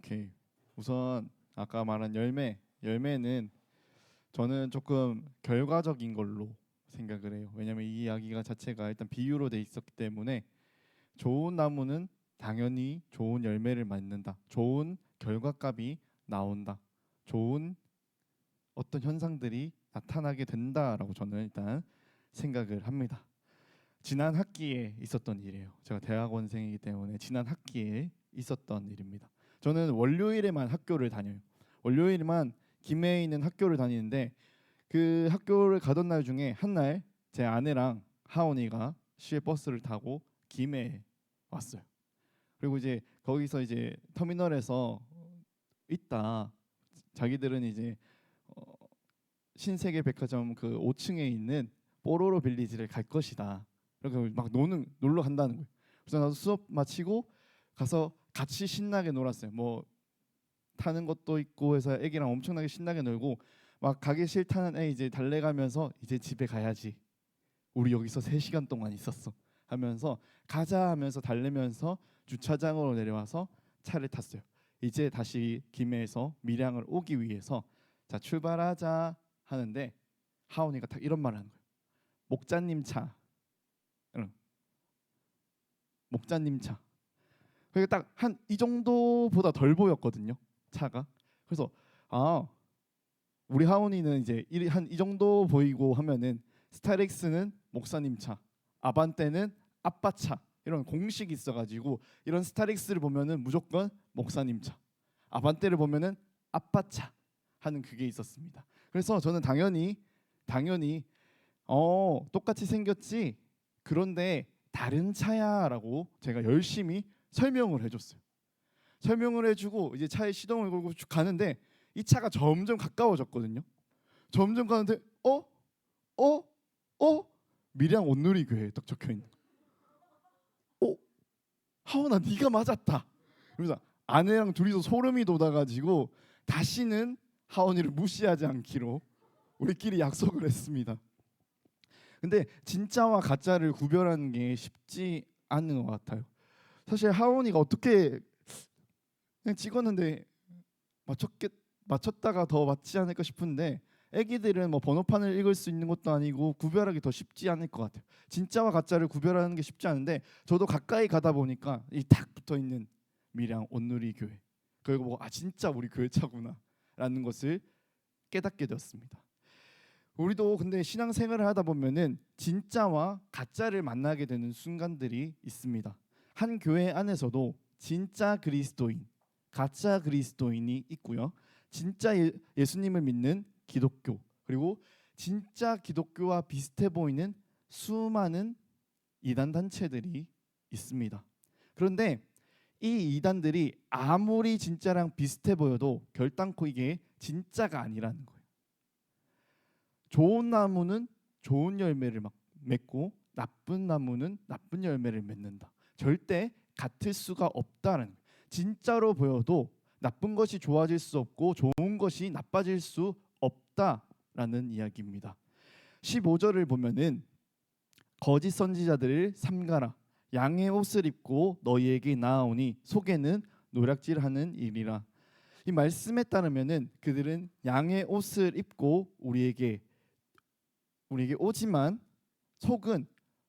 오케이. 우선 아까 말한 열매는 저는 조금 결과적인 걸로 생각을 해요. 왜냐하면 이 이야기가 자체가 일단 비유로 돼 있었기 때문에 좋은 나무는 당연히 좋은 열매를 맺는다. 좋은 결과값이 나온다. 좋은 어떤 현상들이 나타나게 된다라고 저는 일단 생각을 합니다. 지난 학기에 있었던 일이에요. 제가 대학원생이기 때문에 지난 학기에 있었던 일입니다. 저는 월요일에만 학교를 다녀요. 월요일만 김해에 있는 학교를 다니는데 그 학교를 가던 날 중에 한 날 제 아내랑 하원이가 시외 버스를 타고 김해에 왔어요. 그리고 이제 거기서 이제 터미널에서 있다. 자기들은 이제 신세계 백화점 그 5층에 있는 뽀로로 빌리지를 갈 것이다. 이렇게 막 놀러 간다는 거예요. 그래서 나도 수업 마치고 가서 같이 신나게 놀았어요. 뭐 타는 것도 있고 해서 애기랑 엄청나게 신나게 놀고 막 가기 싫다는 애 이제 달래가면서 이제 집에 가야지. 우리 여기서 3시간 동안 있었어. 하면서 가자 하면서 달래면서 주차장으로 내려와서 차를 탔어요. 이제 다시 김해에서 밀양을 오기 위해서 자 출발하자 하는데 하온이가 딱 이런 말을 하는 거예요. 목자님 차. 응. 목자님 차. 그러니까 딱 한 이 정도보다 덜 보였거든요. 차가. 그래서 아 우리 하온이는 이제 한 이 정도 보이고 하면은 스타렉스는 목사님 차, 아반떼는 아빠 차 이런 공식이 있어가지고 이런 스타렉스를 보면은 무조건 목사님 차, 아반떼를 보면은 아빠 차 하는 그게 있었습니다. 그래서 저는 당연히 똑같이 생겼지 그런데 다른 차야라고 제가 열심히 설명을 해줬어요. 설명을 해주고 이제 차에 시동을 걸고 쭉 가는데 이 차가 점점 가까워졌거든요. 점점 가는데 어? 어? 밀양 온누리교회 딱 적혀 있는. 하원아 네가 맞았다. 그래서 아내랑 둘이서 소름이 돋아가지고 다시는 하원이를 무시하지 않기로 우리끼리 약속을 했습니다. 근데 진짜와 가짜를 구별하는 게 쉽지 않은 것 같아요. 사실 하원이가 어떻게 그냥 찍었는데 맞췄다가 더 맞지 않을까 싶은데 애기들은 뭐 번호판을 읽을 수 있는 것도 아니고 구별하기 더 쉽지 않을 것 같아요. 진짜와 가짜를 구별하는 게 쉽지 않은데 저도 가까이 가다 보니까 이 딱 붙어 있는 밀양 온누리 교회 그리고 뭐 진짜 우리 교회 차구나라는 것을 깨닫게 되었습니다. 우리도 근데 신앙생활을 하다 보면은 진짜와 가짜를 만나게 되는 순간들이 있습니다. 한 교회 안에서도 진짜 그리스도인, 가짜 그리스도인이 있고요. 진짜 예수님을 믿는 기독교 그리고 진짜 기독교와 비슷해 보이는 수많은 이단 단체들이 있습니다. 그런데 이 이단들이 아무리 진짜랑 비슷해 보여도 결단코 이게 진짜가 아니라는 거예요. 좋은 나무는 좋은 열매를 맺고 나쁜 나무는 나쁜 열매를 맺는다. 절대 같을 수가 없다는 거예요. 진짜로 보여도 나쁜 것이 좋아질 수 없고 좋은 것이 나빠질 수 없다라는 이야기입니다. 15절을 보면은 거짓 선지자들을 삼가라 양의 옷을 입고 너희에게 나아오니 속에는 노략질하는 일이라. 이 말씀에 따르면은 그들은 양의 옷을 입고 우리에게 오지만 속은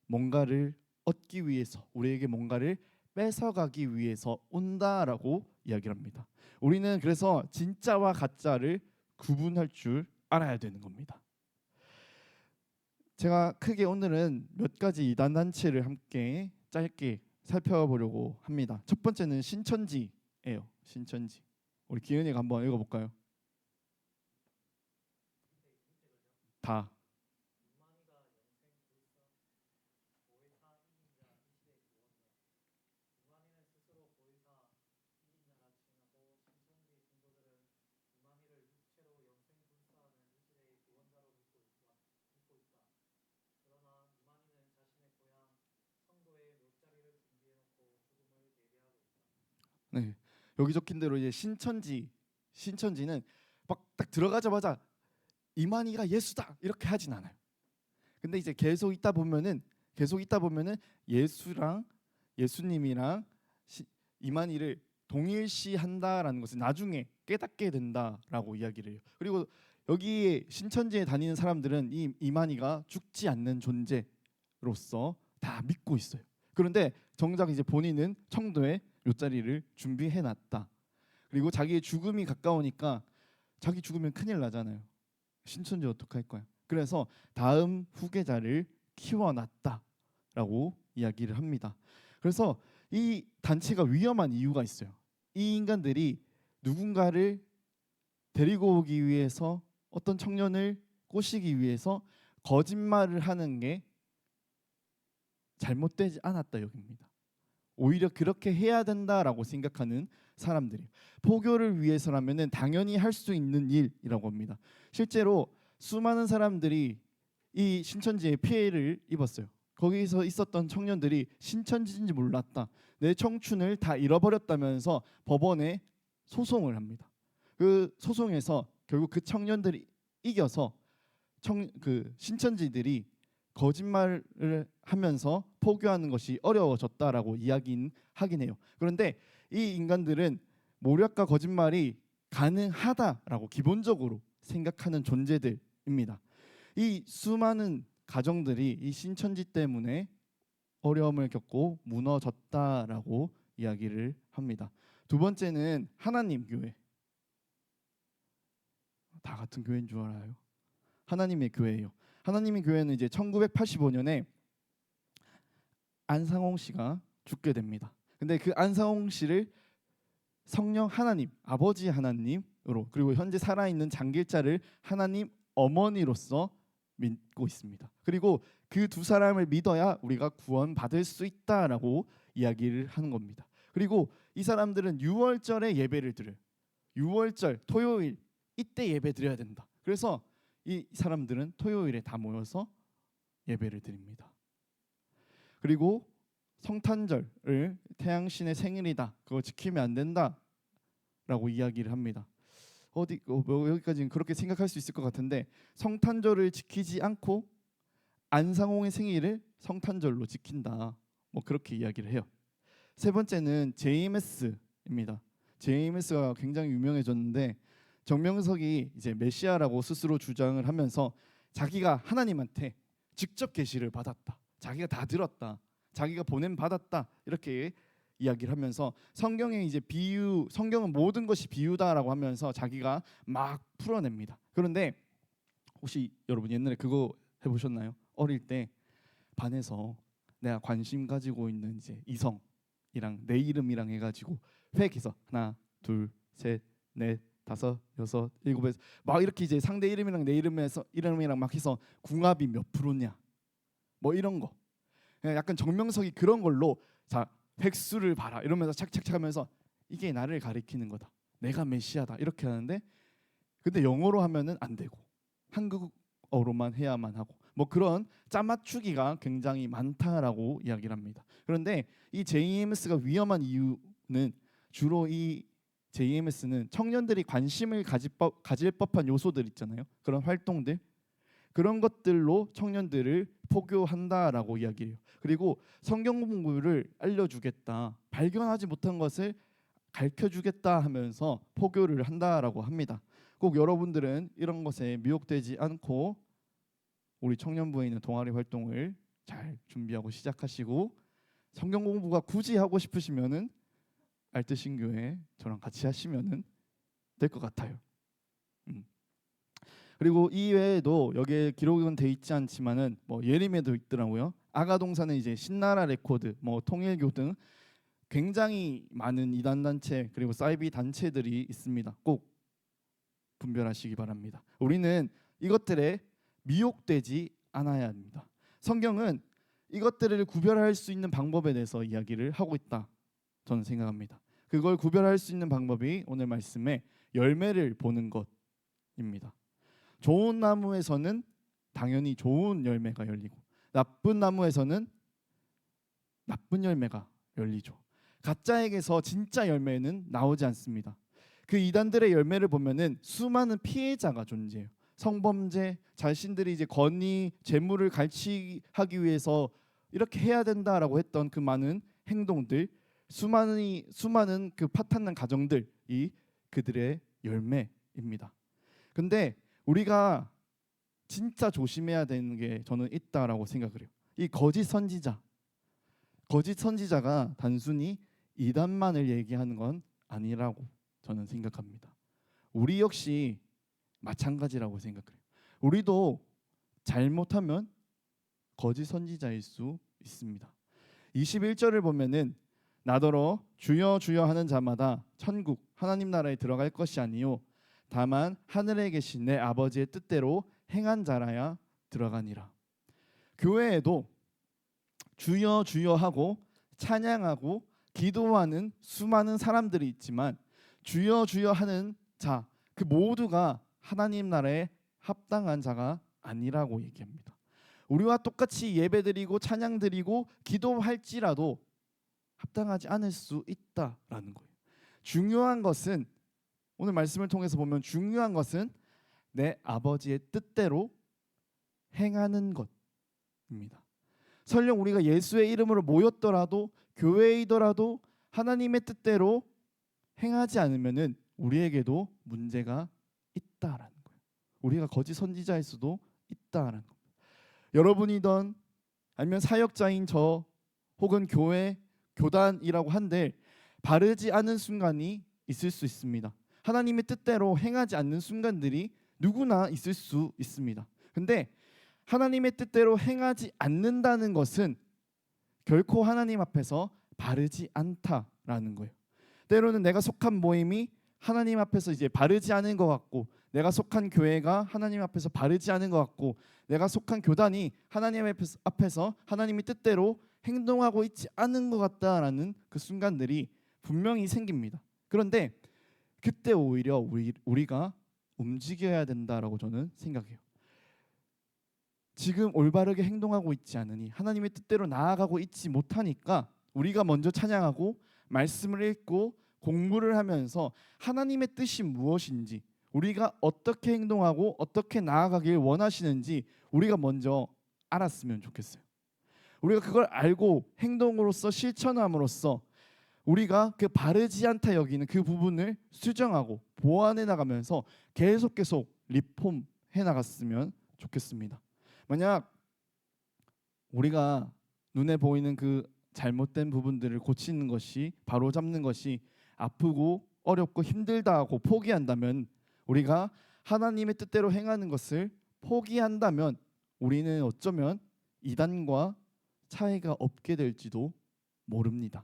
뭔가를 얻기 위해서 우리에게 뭔가를 뺏어가기 위해서 온다라고 이야기를 합니다. 우리는 그래서 진짜와 가짜를 구분할 줄 알아야 되는 겁니다. 제가 크게 오늘은 몇 가지 이단 단체를 함께 짧게 살펴보려고 합니다. 첫 번째는 신천지예요. 신천지. 우리 기은이가 한번 읽어볼까요? 다. 네. 여기 적힌 대로 이제 신천지는 막 딱 들어가자마자 이만희가 예수다 이렇게 하진 않아요. 근데 이제 계속 있다 보면은 예수님이랑 이만희를 동일시한다라는 것을 나중에 깨닫게 된다라고 이야기를 해요. 그리고 여기 신천지에 다니는 사람들은 이 이만희가 죽지 않는 존재로서 다 믿고 있어요. 그런데 정작 이제 본인은 청도에 요 자리를 준비해 놨다. 그리고 자기의 죽음이 가까우니까 자기 죽으면 큰일 나잖아요. 신천지 어떡할 거야. 그래서 다음 후계자를 키워놨다라고 이야기를 합니다. 그래서 이 단체가 위험한 이유가 있어요. 이 인간들이 누군가를 데리고 오기 위해서 어떤 청년을 꼬시기 위해서 거짓말을 하는 게 잘못되지 않았다 여깁니다. 오히려 그렇게 해야 된다라고 생각하는 사람들이 포교를 위해서라면은 당연히 할 수 있는 일이라고 합니다. 실제로 수많은 사람들이 이 신천지에 피해를 입었어요. 거기서 있었던 청년들이 신천지인지 몰랐다. 내 청춘을 다 잃어버렸다면서 법원에 소송을 합니다. 그 소송에서 결국 그 청년들이 이겨서 그 신천지들이 거짓말을 하면서 포교하는 것이 어려워졌다라고 이야기는 하긴 해요. 그런데 이 인간들은 모략과 거짓말이 가능하다라고 기본적으로 생각하는 존재들입니다. 이 수많은 가정들이 이 신천지 때문에 어려움을 겪고 무너졌다라고 이야기를 합니다. 두 번째는 하나님 교회. 다 같은 교회인 줄 알아요. 하나님의 교회예요. 하나님의 교회는 이제 1985년에 안상홍 씨가 죽게 됩니다. 근데 그 안상홍 씨를 성령 하나님, 아버지 하나님으로, 그리고 현재 살아있는 장길자를 하나님 어머니로서 믿고 있습니다. 그리고 그 두 사람을 믿어야 우리가 구원받을 수 있다라고 이야기를 하는 겁니다. 그리고 이 사람들은 6월절에 예배를 드려요. 6월절 토요일 이때 예배 드려야 된다. 그래서 이 사람들은 토요일에 다 모여서 예배를 드립니다. 그리고 성탄절을 태양신의 생일이다. 그거 지키면 안 된다라고 이야기를 합니다. 여기까지는 그렇게 생각할 수 있을 것 같은데 성탄절을 지키지 않고 안상홍의 생일을 성탄절로 지킨다. 뭐 그렇게 이야기를 해요. 세 번째는 JMS입니다. JMS가 굉장히 유명해졌는데 정명석이 이제 메시아라고 스스로 주장을 하면서 자기가 하나님한테 직접 계시를 받았다. 자기가 다 들었다. 자기가 보냄 받았다. 이렇게 이야기를 하면서 성경에 이제 비유, 성경은 모든 것이 비유다라고 하면서 자기가 막 풀어냅니다. 그런데 혹시 여러분 옛날에 그거 해보셨나요? 어릴 때 반에서 내가 관심 가지고 있는 이제 이성이랑 내 이름이랑 해가지고 획해서 하나, 둘, 셋, 넷, 다섯, 여섯, 일곱에서 막 이렇게 이제 상대 이름이랑 내 이름이랑 막 해서 궁합이 몇 프로냐, 뭐 이런 거. 약간 정명석이 그런 걸로 자 획수를 봐라 이러면서 착착착 하면서 이게 나를 가리키는 거다. 내가 메시아다 이렇게 하는데 근데 영어로 하면은 안 되고 한국어로만 해야만 하고 뭐 그런 짜맞추기가 굉장히 많다라고 이야기를 합니다. 그런데 이 JMS가 위험한 이유는 주로 이 JMS는 청년들이 관심을 가질 법한 요소들 있잖아요. 그런 활동들 그런 것들로 청년들을 포교한다라고 이야기해요. 그리고 성경 공부를 알려주겠다, 발견하지 못한 것을 가르쳐주겠다 하면서 포교를 한다라고 합니다. 꼭 여러분들은 이런 것에 미혹되지 않고 우리 청년부에 있는 동아리 활동을 잘 준비하고 시작하시고 성경 공부가 굳이 하고 싶으시면은 알뜰신교회 저랑 같이 하시면은 될 것 같아요. 그리고 이 외에도 여기에 기록은 돼 있지 않지만은 뭐 예림에도 있더라고요. 아가동산은 이제 신나라 레코드, 뭐 통일교 등 굉장히 많은 이단 단체 그리고 사이비 단체들이 있습니다. 꼭 분별하시기 바랍니다. 우리는 이것들에 미혹되지 않아야 합니다. 성경은 이것들을 구별할 수 있는 방법에 대해서 이야기를 하고 있다. 저는 생각합니다. 그걸 구별할 수 있는 방법이 오늘 말씀에 열매를 보는 것입니다. 좋은 나무에서는 당연히 좋은 열매가 열리고 나쁜 나무에서는 나쁜 열매가 열리죠. 가짜에게서 진짜 열매는 나오지 않습니다. 그 이단들의 열매를 보면은 수많은 피해자가 존재해요. 성범죄, 자신들이 이제 권위, 재물을 갈취하기 위해서 이렇게 해야 된다라고 했던 그 많은 행동들, 수많은 그 파탄난 가정들이 그들의 열매입니다. 근데 우리가 진짜 조심해야 되는 게 저는 있다라고 생각을 해요. 이 거짓 선지자가 단순히 이단만을 얘기하는 건 아니라고 저는 생각합니다. 우리 역시 마찬가지라고 생각해요. 우리도 잘못하면 거짓 선지자일 수 있습니다. 21절을 보면은 나더러 주여 주여 하는 자마다 천국 하나님 나라에 들어갈 것이 아니요 다만 하늘에 계신 내 아버지의 뜻대로 행한 자라야 들어가니라. 교회에도 주여 주여 하고 찬양하고 기도하는 수많은 사람들이 있지만 주여 주여 하는 자 그 모두가 하나님 나라에 합당한 자가 아니라고 얘기합니다. 우리와 똑같이 예배드리고 찬양드리고 기도할지라도 합당하지 않을 수 있다라는 거예요. 중요한 것은 오늘 말씀을 통해서 보면 중요한 것은 내 아버지의 뜻대로 행하는 것입니다. 설령 우리가 예수의 이름으로 모였더라도 교회이더라도 하나님의 뜻대로 행하지 않으면은 우리에게도 문제가 있다라는 거예요. 우리가 거짓 선지자일 수도 있다라는 거예요. 여러분이던 아니면 사역자인 저 혹은 교회 교단이라고 한들 바르지 않은 순간이 있을 수 있습니다. 하나님의 뜻대로 행하지 않는 순간들이 누구나 있을 수 있습니다. 근데 하나님의 뜻대로 행하지 않는다는 것은 결코 하나님 앞에서 바르지 않다라는 거예요. 때로는 내가 속한 모임이 하나님 앞에서 이제 바르지 않은 것 같고, 내가 속한 교회가 하나님 앞에서 바르지 않은 것 같고, 내가 속한 교단이 하나님 앞에서 하나님의 뜻대로 행동하고 있지 않은 것 같다라는 그 순간들이 분명히 생깁니다. 그런데 그때 오히려 우리가 움직여야 된다라고 저는 생각해요. 지금 올바르게 행동하고 있지 않으니, 하나님의 뜻대로 나아가고 있지 못하니까 우리가 먼저 찬양하고 말씀을 읽고 공부를 하면서 하나님의 뜻이 무엇인지, 우리가 어떻게 행동하고 어떻게 나아가길 원하시는지 우리가 먼저 알았으면 좋겠어요. 우리가 그걸 알고 행동으로서 실천함으로써 우리가 그 바르지 않다 여기는 그 부분을 수정하고 보완해 나가면서 계속 리폼해 나갔으면 좋겠습니다. 만약 우리가 눈에 보이는 그 잘못된 부분들을 고치는 것이, 바로 잡는 것이 아프고 어렵고 힘들다고 포기한다면, 우리가 하나님의 뜻대로 행하는 것을 포기한다면 우리는 어쩌면 이단과 차이가 없게 될지도 모릅니다.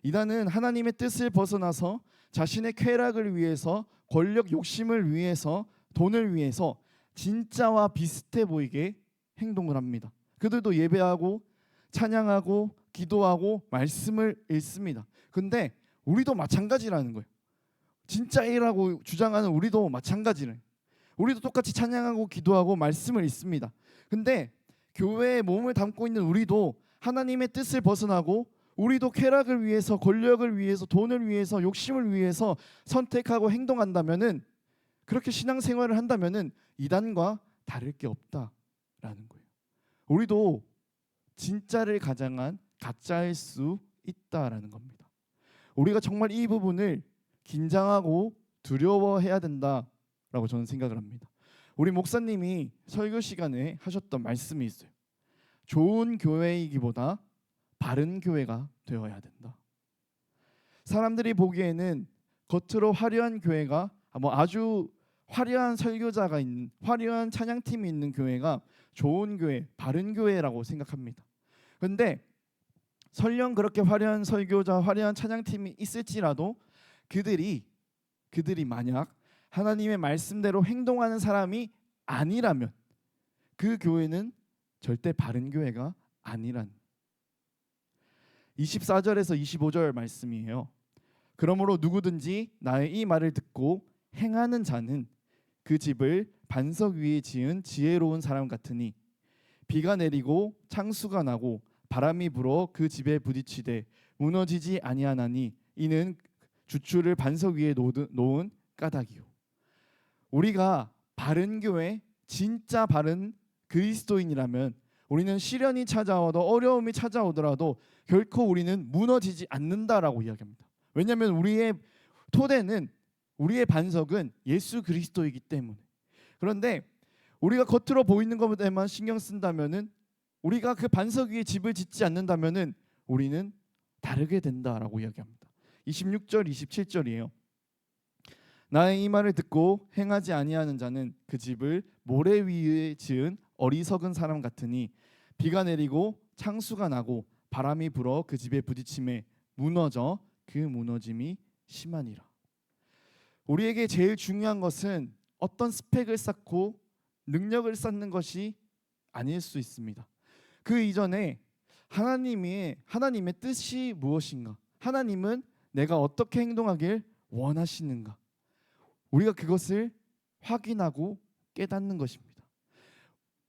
이단은 하나님의 뜻을 벗어나서 자신의 쾌락을 위해서, 권력 욕심을 위해서, 돈을 위해서 진짜와 비슷해 보이게 행동을 합니다. 그들도 예배하고 찬양하고 기도하고 말씀을 읽습니다. 근데 우리도 마찬가지라는 거예요. 진짜이라고 주장하는 우리도 마찬가지를. 우리도 똑같이 찬양하고 기도하고 말씀을 읽습니다. 근데 교회에 몸을 담고 있는 우리도 하나님의 뜻을 벗어나고 우리도 쾌락을 위해서, 권력을 위해서, 돈을 위해서, 욕심을 위해서 선택하고 행동한다면은, 그렇게 신앙생활을 한다면은 이단과 다를 게 없다라는 거예요. 우리도 진짜를 가장한 가짜일 수 있다라는 겁니다. 우리가 정말 이 부분을 긴장하고 두려워해야 된다라고 저는 생각을 합니다. 우리 목사님이 설교 시간에 하셨던 말씀이 있어요. 좋은 교회이기보다 바른 교회가 되어야 된다. 사람들이 보기에는 겉으로 화려한 교회가, 아주 화려한 설교자가 있는, 화려한 찬양팀이 있는 교회가 좋은 교회, 바른 교회라고 생각합니다. 그런데 설령 그렇게 화려한 설교자, 화려한 찬양팀이 있을지라도 그들이 만약 하나님의 말씀대로 행동하는 사람이 아니라면 그 교회는 절대 바른 교회가 아니란. 24절에서 25절 말씀이에요. 그러므로 누구든지 나의 이 말을 듣고 행하는 자는 그 집을 반석 위에 지은 지혜로운 사람 같으니, 비가 내리고 창수가 나고 바람이 불어 그 집에 부딪히되 무너지지 아니하나니 이는 주추를 반석 위에 놓은 까닭이요. 우리가 바른 교회, 진짜 바른 그리스도인이라면 우리는 시련이 찾아와도 어려움이 찾아오더라도 결코 우리는 무너지지 않는다라고 이야기합니다. 왜냐하면 우리의 토대는, 우리의 반석은 예수 그리스도이기 때문에. 그런데 우리가 겉으로 보이는 것에만 신경 쓴다면은, 우리가 그 반석 위에 집을 짓지 않는다면은 우리는 다르게 된다라고 이야기합니다. 26절 27절이에요. 나의 이 말을 듣고 행하지 아니하는 자는 그 집을 모래 위에 지은 어리석은 사람 같으니 비가 내리고 창수가 나고 바람이 불어 그 집에 부딪힘에 무너져 그 무너짐이 심하니라. 우리에게 제일 중요한 것은 어떤 스펙을 쌓고 능력을 쌓는 것이 아닐 수 있습니다. 그 이전에 하나님의 뜻이 무엇인가? 하나님은 내가 어떻게 행동하길 원하시는가? 우리가 그것을 확인하고 깨닫는 것입니다.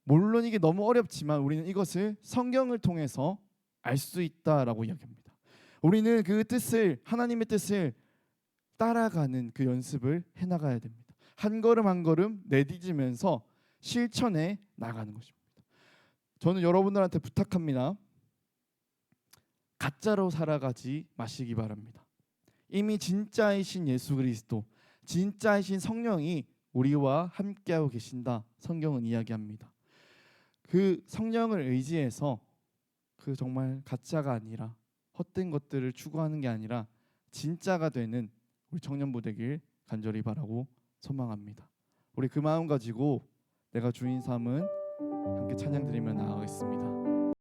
물론 이게 너무 어렵지만 우리는 이것을 성경을 통해서 알 수 있다라고 이야기합니다. 우리는 그 뜻을, 하나님의 뜻을 따라가는 그 연습을 해나가야 됩니다. 한 걸음 한 걸음 내딛으면서 실천해 나가는 것입니다. 저는 여러분들한테 부탁합니다. 가짜로 살아가지 마시기 바랍니다. 이미 진짜이신 예수 그리스도, 진짜이신 성령이 우리와 함께하고 계신다, 성경은 이야기합니다. 그 성령을 의지해서 그 정말 가짜가 아니라 헛된 것들을 추구하는 게 아니라 진짜가 되는 우리 청년부 되길 간절히 바라고 소망합니다. 우리 그 마음 가지고 내가 주인 삼은 함께 찬양 드리며 나아가겠습니다.